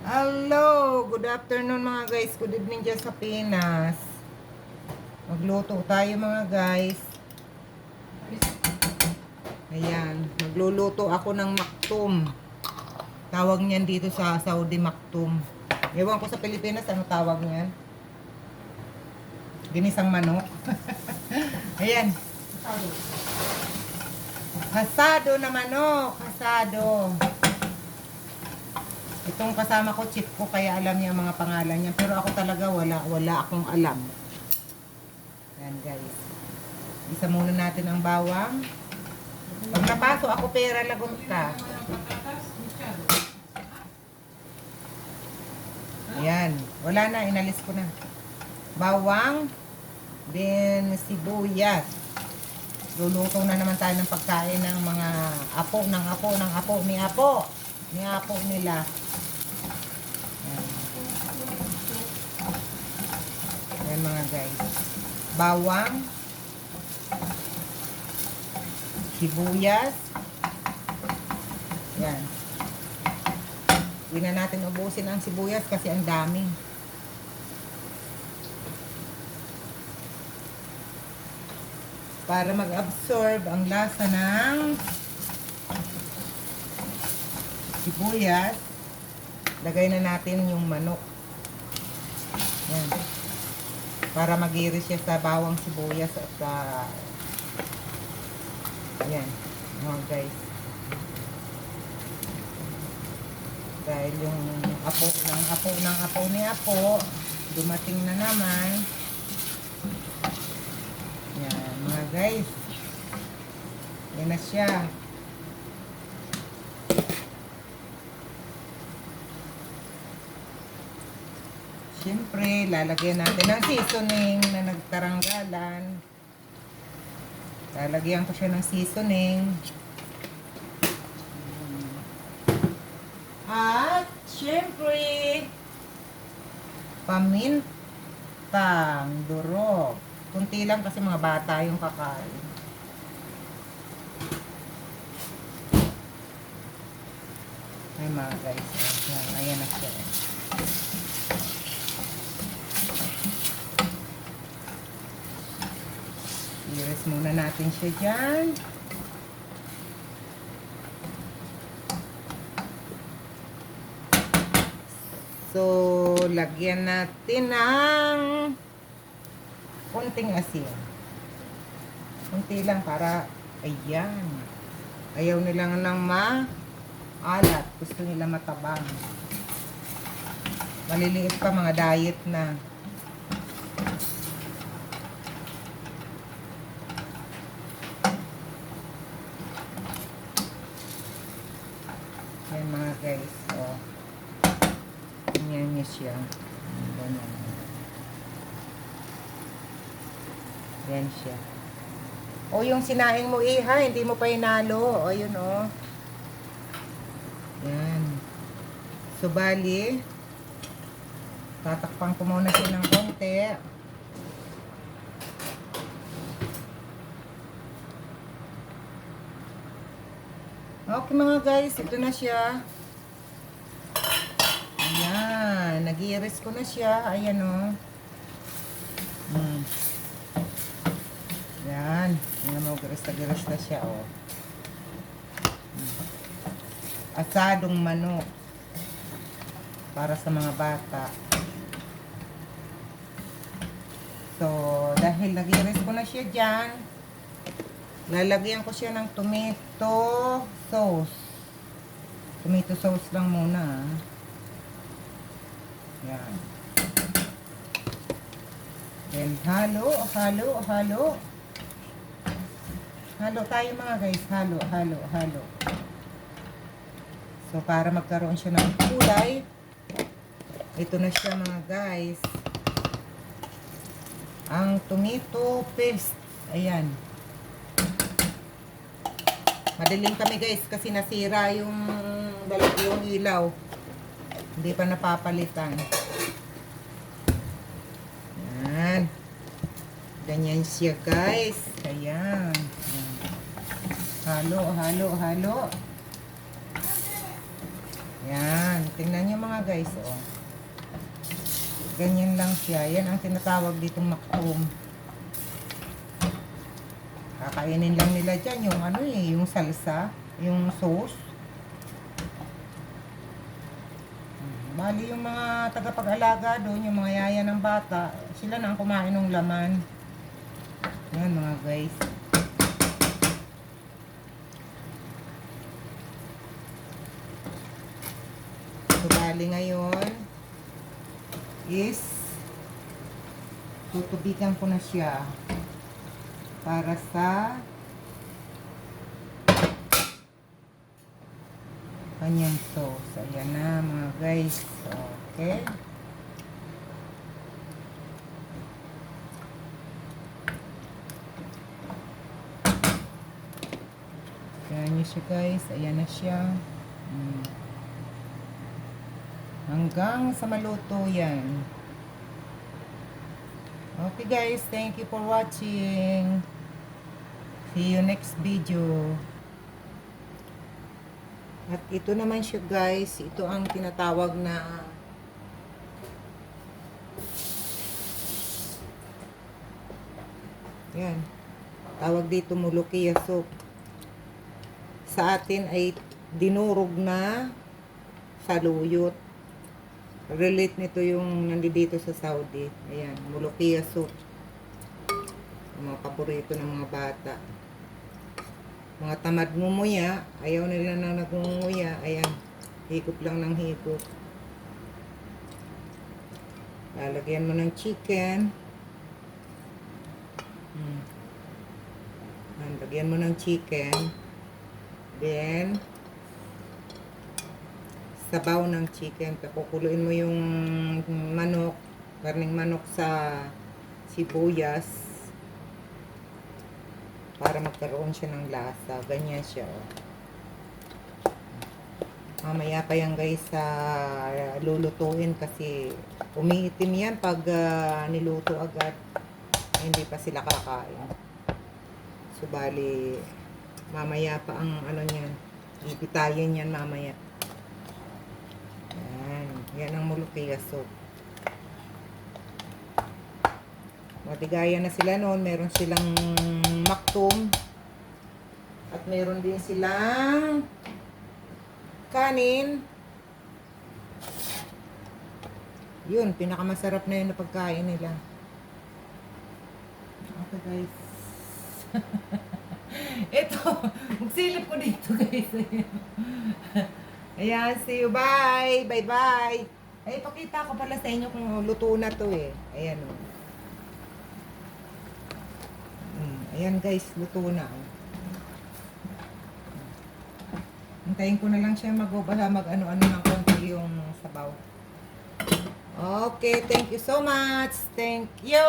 Hello! Good afternoon mga guys. Good evening dyan sa Pinas. Magluto tayo mga guys. Ayan. Magluluto ako ng maktum. Tawag niyan dito sa Saudi maktum. Ewan ko sa Pilipinas ano tawag niyan. Ginisang manok. Ayan. Hasado na manok. Hasado. Itong kasama ko, chip ko, kaya alam niya mga pangalan niya. Pero ako talaga, wala akong alam. Yan guys. Isa muna natin ang bawang. Pag napaso ako, pera lagot ka. Ayan. Wala na, inalis ko na. Bawang. Then, sibuyas. Luluto na naman tayo ng pagkain ng mga apo, ni apo nila. Ayan mga guys. Bawang. Sibuyas. Ayan. Hindi na natin ubusin ang sibuyas kasi ang dami. Para mag-absorb ang lasa ng sibuyas, lagay na natin yung manok. Ayan. Para mag-iris siya sa bawang sibuyas at ayan, mga guys. Dahil yung apo ni apo, dumating na naman. Ayan, mga guys. Yan na siya. Siyempre, lalagyan natin ng seasoning na nagtaranggalan. Lalagyan ko siya ng seasoning. At, siyempre, pamintang durog. Kunti lang kasi mga bata yung kakain. Ay mga guys, ayan na siya. Iris muna natin siya dyan. So, lagyan natin ng konting asin. Konti lang para, ayan. Ayaw nilang ng maalat. Gusto nila matabang. Maliliit pa, mga diet na. Ayan mga guys. So, ganyan niya siya. Ganyan. Yan siya. O yung sinaing mo iha, hindi mo pa inalo. O yun o. Yan. So bali, tatakpan ko muna siya ng konti. Okay mga guys, ito na siya. Ayan, nag-iris ko na siya. Ayan o. Ayan, ayan mo, giris na siya o. Asadong manok. Para sa mga bata. So, dahil nag-iris ko na siya dyan, lalagyan ko siya ng tomato sauce. Tomato sauce lang muna. Yan. Then, halo. Halo tayo mga guys. Halo. So, para magkaroon siya ng kulay, ito na siya mga guys. Ang tomato paste. Ayan. Madaling kami guys kasi nasira yung ilaw. Hindi pa napapalitan. Yan. Ganyan siya guys. Ayan. Halo. Yan. Tingnan nyo mga guys, oh. Ganyan lang siya. Yan ang tinatawag ditong maktum. Kakainin lang nila dyan yung ano eh, yung salsa, yung sauce. Bali yung mga tagapag-alaga doon, yung mga yaya ng bata, sila na ang kumain ng laman. Yan mga guys. So bali ngayon is tutubigan ko na siya para sa kanyang sauce. Ayan na mga guys. Okay. Ayan nyo siya guys. Ayan na siya. Hanggang sa maluto yan. Okay guys. Thank you for watching. See you next video. At ito naman siya guys, ito ang tinatawag na yan, tawag dito mulukia soup. Sa atin ay dinurog na saluyot. Relate nito yung nandito sa Saudi. Ayan, mulukia soup. Ang mga paborito ng mga bata. Mga tamad ngumuya, ayaw nila na nagunguya, ayan, higop lang ng higop. Lalagyan mo ng chicken. Lagyan mo ng chicken. Then, sabaw ng chicken. Pakukuluin mo yung manok, karning manok sa sibuyas. Para magkaroon siya ng lasa. Ganyan siya, oh. Mamaya pa yan guys lulutuin kasi umiitim yan pag niluto agad. Hindi pa sila kakain. So, bali, mamaya pa ang ano niyan. Ipitayin yan mamaya. Yan. Yan ang mulukia soup. Matigaya na sila noon. Meron silang maktum. At meron din silang kanin. Yun, pinakamasarap na yun na pagkain nila. Okay guys. Ito, magsilip ko dito guys. Ayan, see you. Bye. Bye-bye. Ay, pakita ko pala sa inyo kung luto na to eh. Ayan o. Ayan guys, luto na. Hintayin ko na lang siya mag-ano-ano ng konti yung sabaw. Okay, thank you so much. Thank you,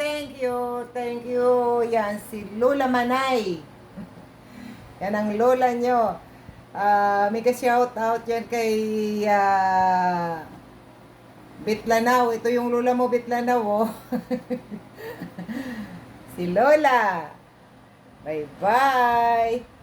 thank you, thank you. Yan, si Lola Manay. Yan ang lola nyo. May ka-shout out yan kay Bitlanaw. Ito yung lola mo, Bitlanaw, oh. Si Lola. Bye-bye.